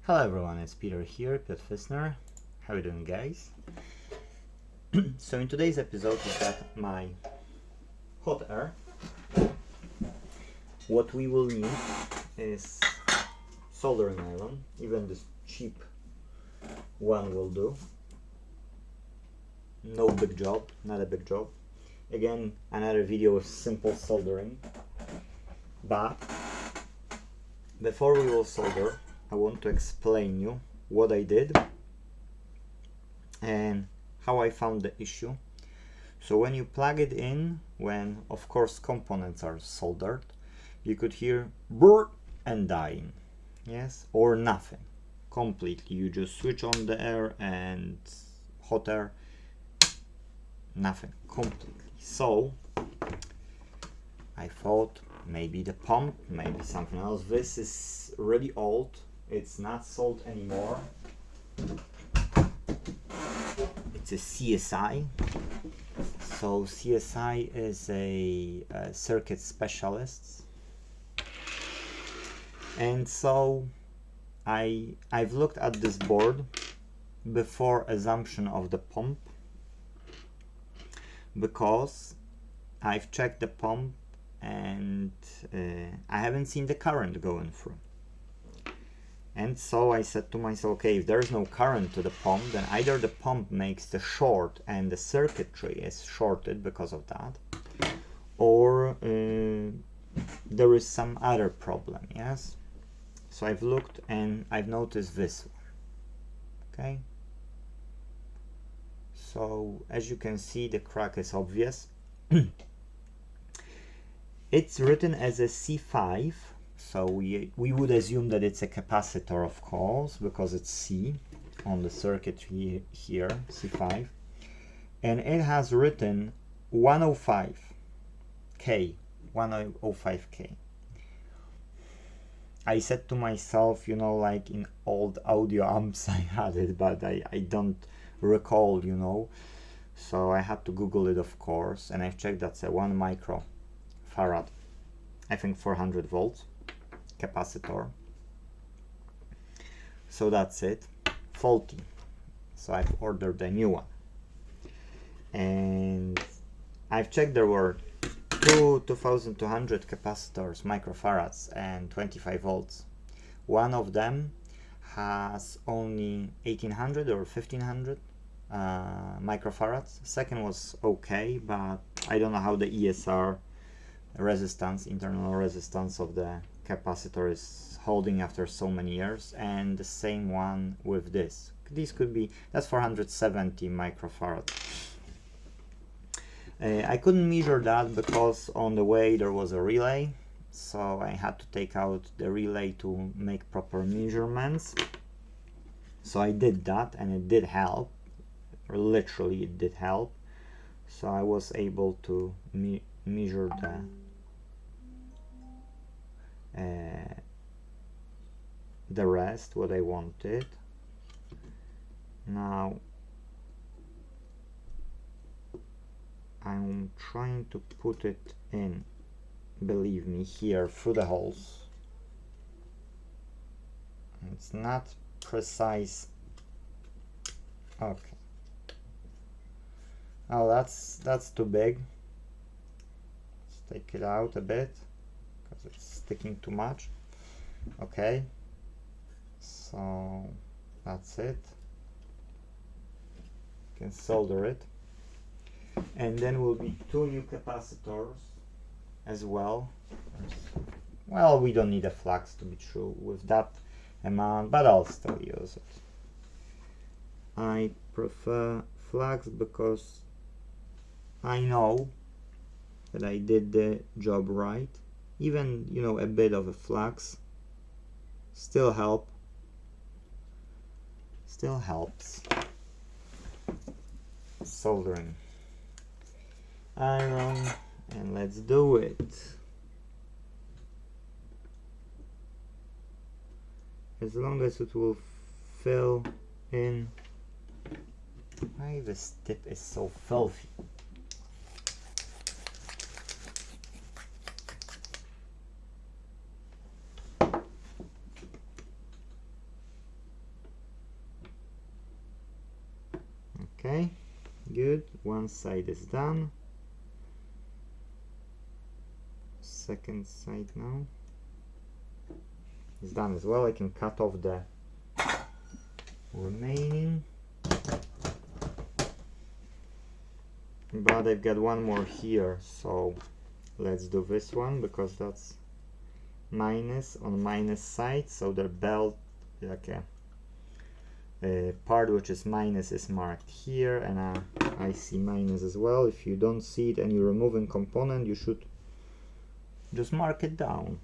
Hello everyone, it's Peter here, Piotr Fisner. How are you doing, guys? So in today's episode we got my hot air. What we will need is soldering iron, even this cheap one will do. No big job, not a big job. Again, another video of simple soldering. But before we will solder, I want to explain you what I did and how I found the issue. So when you plug it in, when of course components are soldered, you could hear brrr and dying, yes, or nothing completely. You just switch on the air and hot air, nothing completely. So I thought maybe the pump, maybe something else. This is really old. It's not sold anymore. It's a CSI. So CSI is a circuit specialist. And so I've looked at this board before assumption of the pump, because I've checked the pump and I haven't seen the current going through. And so I said to myself, okay, if there's no current to the pump, then either the pump makes the short and the circuitry is shorted because of that, or there is some other problem, yes? So I've looked and I've noticed this one, okay? So as you can see, the crack is obvious. It's written as a C5. So we would assume that it's a capacitor, of course, because it's C on the circuit here, C5. And it has written 105K, 105K. I said to myself, you know, like in old audio amps I had it, but I don't recall, you know. So I had to Google it, of course, and I've checked that's a 1 microfarad, I think 400 volts. Capacitor. So that's it, faulty. So I've ordered a new one, and I've checked there were two 2200 capacitors, microfarads, and 25 volts. One of them has only 1800 or 1500 microfarads. Second was okay, but I don't know how the ESR resistance, internal resistance of the capacitor is holding after so many years. And the same one with this. This could be, that's 470 microfarad. I couldn't measure that because on the way there was a relay, so I had to take out the relay to make proper measurements. So I did that and it did help, literally it did help. So I was able to measure the rest, what I wanted. Now I'm trying to put it in, believe me, here through the holes. It's not precise. Okay. Oh, that's too big. Let's take it out a bit because it's sticking too much. Okay, so that's it. You can solder it, and then will be two new capacitors as well. Well, we don't need a flux to be true with that amount, but I'll still use it. I prefer flux because I know that I did the job right. Even, you know, a bit of a flux still helps. Soldering iron, and let's do it. As long as it will fill in. Why this tip is so filthy? Okay, good. One side is done. Second side now is done as well. I can cut off the remaining, but I've got one more here, so let's do this one because that's minus on minus side, so the belt, okay, part which is minus is marked here, and I see minus as well. If you don't see it and you're removing component, you should just mark it down.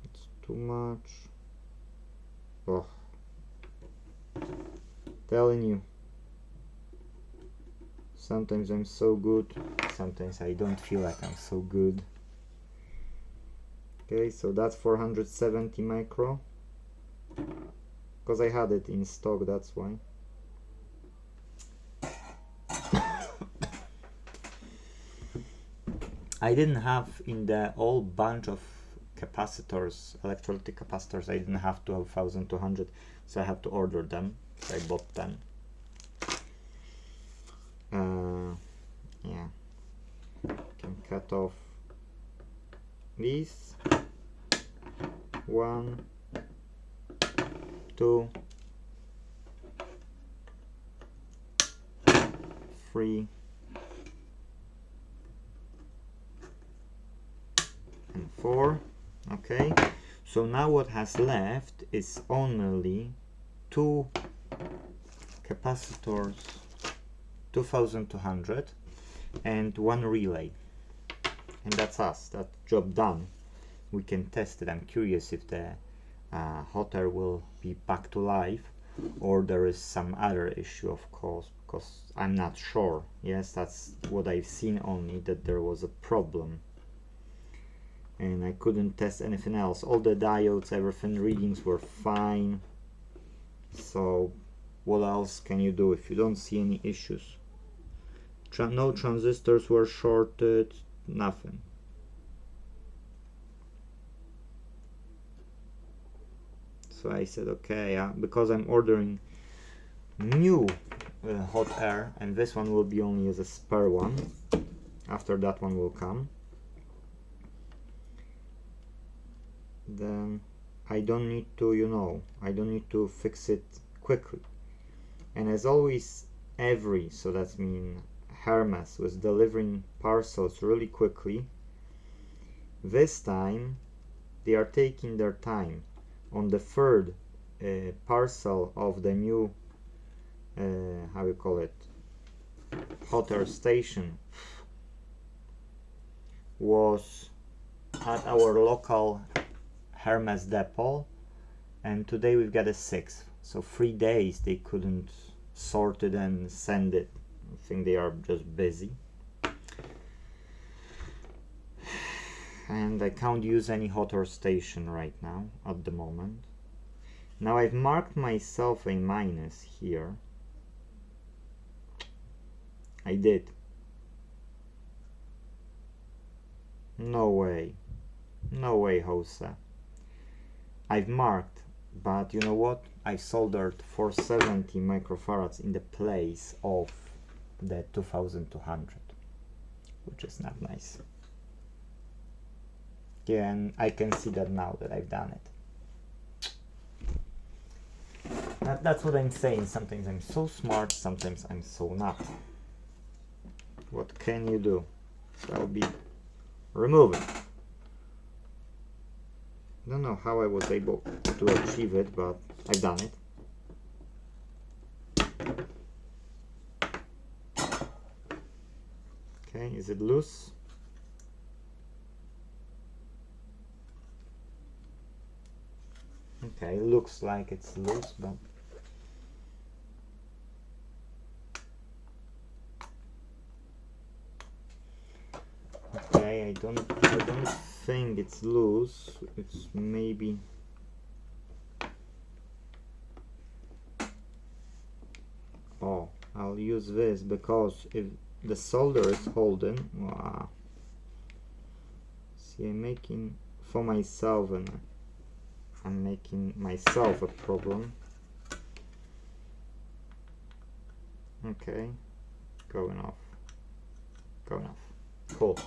It's too much. Oh, telling you, sometimes I'm so good, sometimes I don't feel like I'm so good. Okay, so that's 470 micro, because I had it in stock, that's why. I didn't have in the whole bunch of capacitors, electrolytic capacitors, I didn't have 12,200, so I have to order them, so I bought 10. Yeah, can cut off these. 1, 2, 3, and 4. Okay, so now what has left is only 2 capacitors, 2200, and 1 relay, and that's us. That job done. We can test it. I'm curious if the hot air will be back to life, or there is some other issue, of course, because I'm not sure. Yes, that's what I've seen, only that there was a problem, and I couldn't test anything else. All the diodes, everything, readings were fine, so what else can you do if you don't see any issues? No transistors were shorted, nothing. So I said, okay, because I'm ordering new hot air, and this one will be only as a spare one, after that one will come, then I don't need to, you know, I don't need to fix it quickly. And as always, so that's mean Hermes was delivering parcels really quickly. This time they are taking their time. On the third parcel of the new how you call it, hot air station, was at our local Hermes depot, and today we've got a 6th, so 3 days they couldn't sort it and send it. I think they are just busy, and I can't use any hot air station right now at the moment. Now I've marked myself a minus here. I did. No way, no way, Jose. I've marked, but you know what? I soldered 470 microfarads in the place of the 2200, which is not nice. Yeah, and I can see that now that I've done it. That's what I'm saying. Sometimes I'm so smart, sometimes I'm so not. What can you do? So I'll be removing. I don't know how I was able to achieve it, but I've done it. Okay, is it loose? Okay, looks like it's loose, but okay, I don't think it's loose. It's maybe I'll use this, because if the solder is holding, wow. See, I'm making for myself, and I'm making myself a problem. Okay, going off. Cool,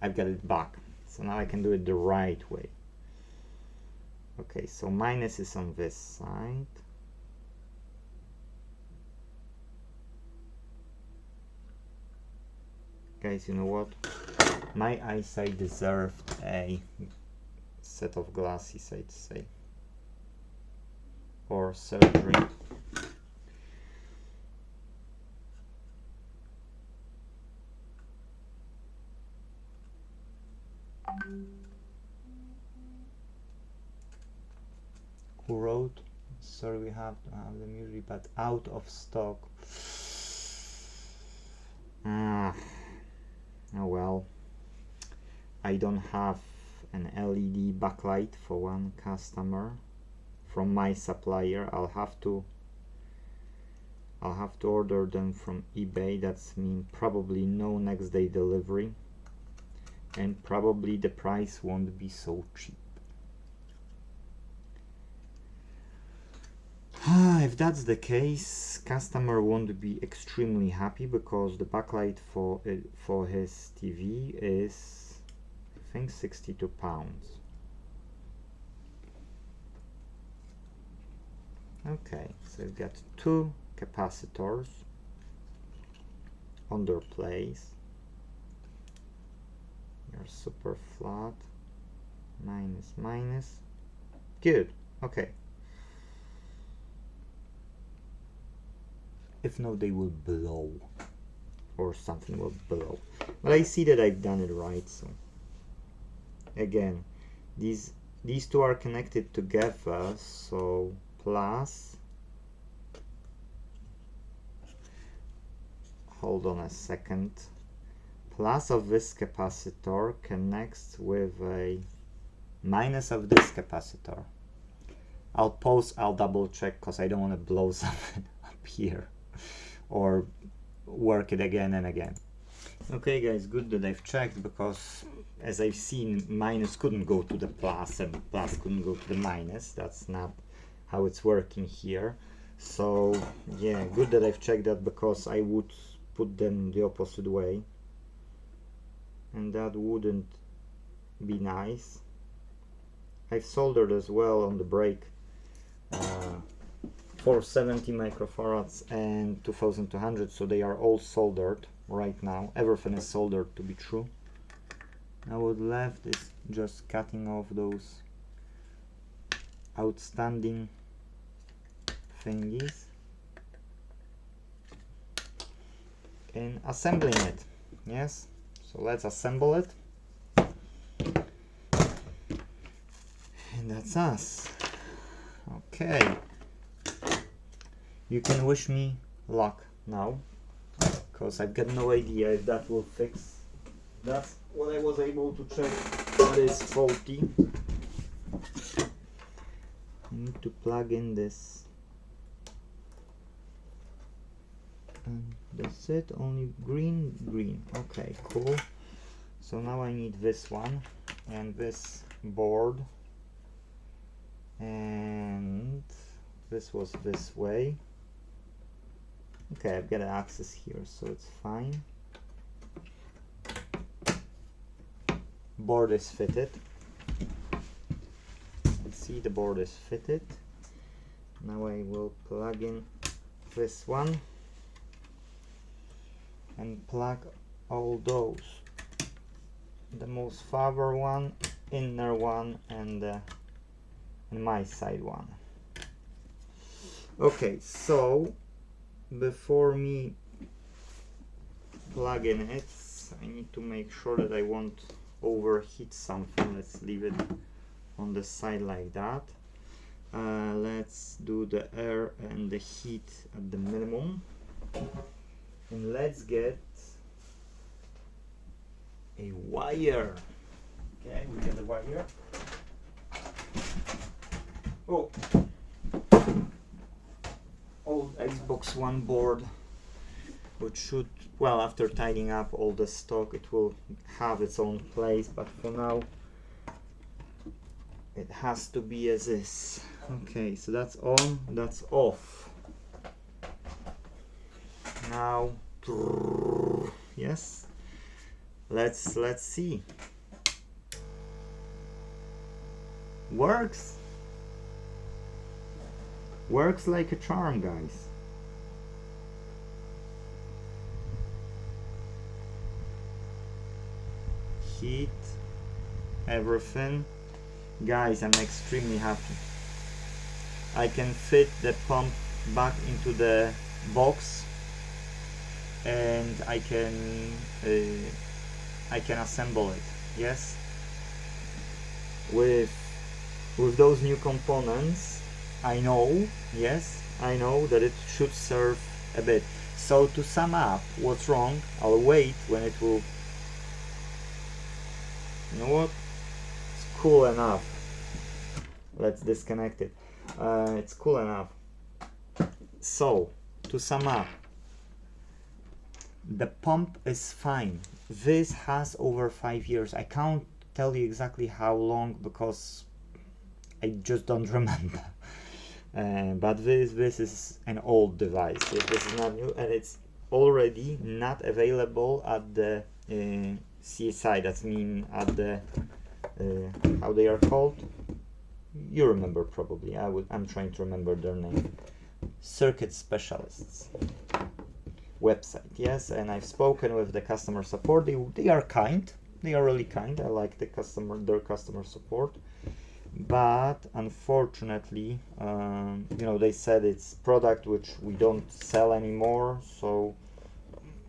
I've got it back. So now I can do it the right way. Okay, so minus is on this side. Guys, you know what? My eyesight deserved a set of glasses, I'd say. Or surgery. Who wrote? Sorry, we have to have them usually, but out of stock. Oh well. I don't have an LED backlight for one customer from my supplier. I'll have to order them from eBay. That's mean probably no next day delivery, and probably the price won't be so cheap. If that's the case, customer won't be extremely happy because the backlight for his TV is, I think, 62 pounds. Okay, so we've got two capacitors on their place. They're super flat. Minus, minus. Good. Okay. If not, they will blow, or something will blow. But I see that I've done it right. So again, these two are connected together. So plus, hold on a second, plus of this capacitor connects with a minus of this capacitor. I'll pause, I'll double check because I don't want to blow something up here or work it again and again. Okay guys, good that I've checked, because as I've seen, minus couldn't go to the plus and plus couldn't go to the minus. That's not how it's working here. So yeah, good that I've checked that, because I would put them the opposite way and that wouldn't be nice. I've soldered as well on the brake 470 microfarads and 2200, so they are all soldered right now. Everything is soldered, to be true. Now what's left is just cutting off those outstanding thingies and assembling it. Yes, so let's assemble it, and that's us. Okay, you can wish me luck now, because I've got no idea if that will fix. That's what I was able to check that is faulty. I need to plug in this, and that's it. Only green. Okay, cool. So now I need this one and this board, and this was this way. Okay, I've got access here, so it's fine. Board is fitted. Let's see, the board is fitted. Now I will plug in this one and plug all those. The most farther one, inner one, and my side one. Okay, so before me plugging it, I need to make sure that I won't overheat something. Let's leave it on the side like that. Let's do the air and the heat at the minimum, and let's get a wire. Okay, we get the wire. Oh, old Xbox One board, which should, well, after tidying up all the stock, it will have its own place, but for now it has to be as is. Okay, so that's on, that's off. now, yes, let's see. Works like a charm, guys. Heat, everything, guys. I'm extremely happy. I can fit the pump back into the box, and I can assemble it. Yes, with those new components, I know, yes, I know that it should serve a bit. So to sum up what's wrong, I'll wait when it will, you know what, it's cool enough. Let's disconnect it. It's cool enough. So to sum up, the pump is fine. This has over 5 years. I can't tell you exactly how long because I just don't remember. But this is an old device. This is not new, and it's already not available at the CSI. That means at the how they are called. You remember probably. I'm trying to remember their name. Circuit specialists website. Yes, and I've spoken with the customer support. They are kind. They are really kind. I like their customer support. But unfortunately, you know, they said it's product which we don't sell anymore. So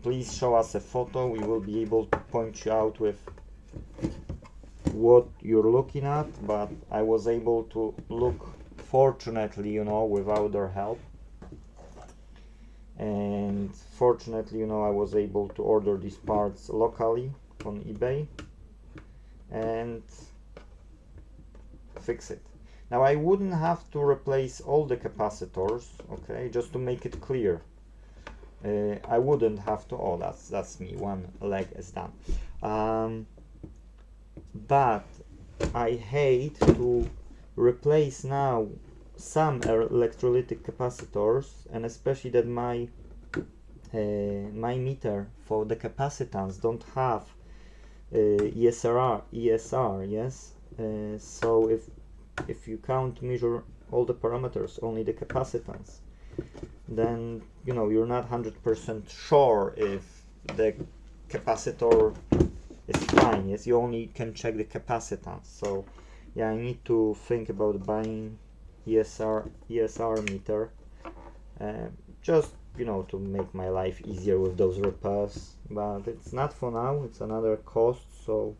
please show us a photo. We will be able to point you out with what you're looking at. But I was able to look, fortunately, you know, without their help. And fortunately, you know, I was able to order these parts locally on eBay and fix it. Now I wouldn't have to replace all the capacitors, okay, just to make it clear. I wouldn't have to. Oh, that's me. One leg is done. But I hate to replace now some electrolytic capacitors, and especially that my meter for the capacitance don't have ESR, yes. So if you can't measure all the parameters, only the capacitance, then you know you're not 100% sure if the capacitor is fine. Yes, you only can check the capacitance. So yeah, I need to think about buying ESR meter, just, you know, to make my life easier with those repairs. But it's not for now. It's another cost. So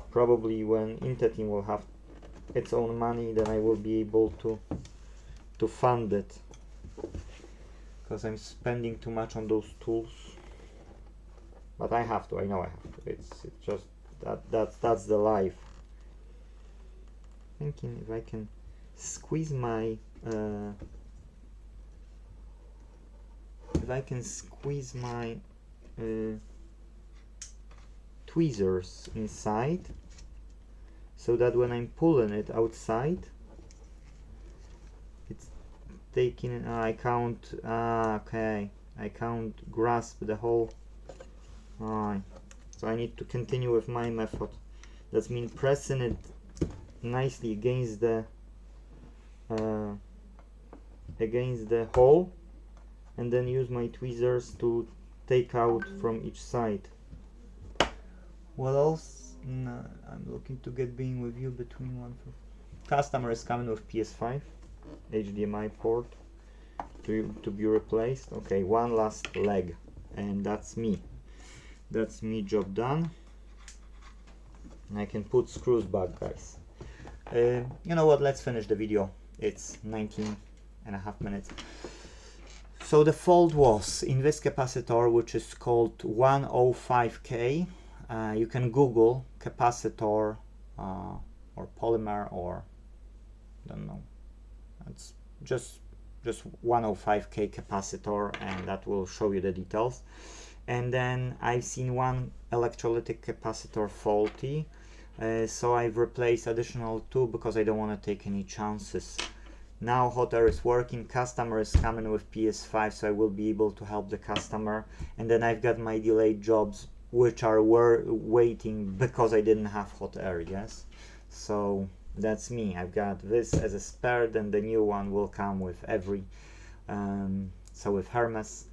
probably when Inte.Team will have its own money, then I will be able to fund it, because I'm spending too much on those tools. But I have to. I know I have to. It's just that's the life. Thinking if I can squeeze my tweezers inside, so that when I'm pulling it outside, it's taking. I can't. Okay, I can't grasp the whole. So I need to continue with my method. That means pressing it nicely against the hole, and then use my tweezers to take out from each side. What else? No, I'm looking to get being with you between one. Customer is coming with PS5 HDMI port to be replaced. Okay, one last leg, and that's me. That's me, job done. And I can put screws back, guys. You know what, let's finish the video. It's 19.5 minutes. So the fault was in this capacitor, which is called 105K. You can Google capacitor or polymer, or don't know. It's just 105K capacitor, and that will show you the details. And then I've seen one electrolytic capacitor faulty, so I've replaced additional two because I don't want to take any chances. Now hot air is working, customer is coming with PS5, so I will be able to help the customer. And then I've got my delayed jobs which are waiting because I didn't have hot air, yes? So that's me. I've got this as a spare, then the new one will come with every so with Hermes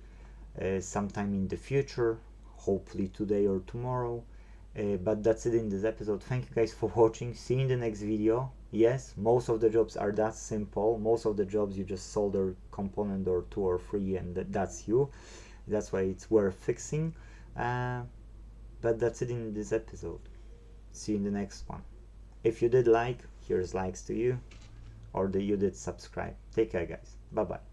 sometime in the future, hopefully today or tomorrow. But that's it in this episode. Thank you guys for watching. See you in the next video. Yes, most of the jobs are that simple. Most of the jobs you just solder component or 2 or 3 and that's you. That's why it's worth fixing. But that's it in this episode. See you in the next one. If you did like, here's likes to you, or you did subscribe. Take care guys. Bye bye.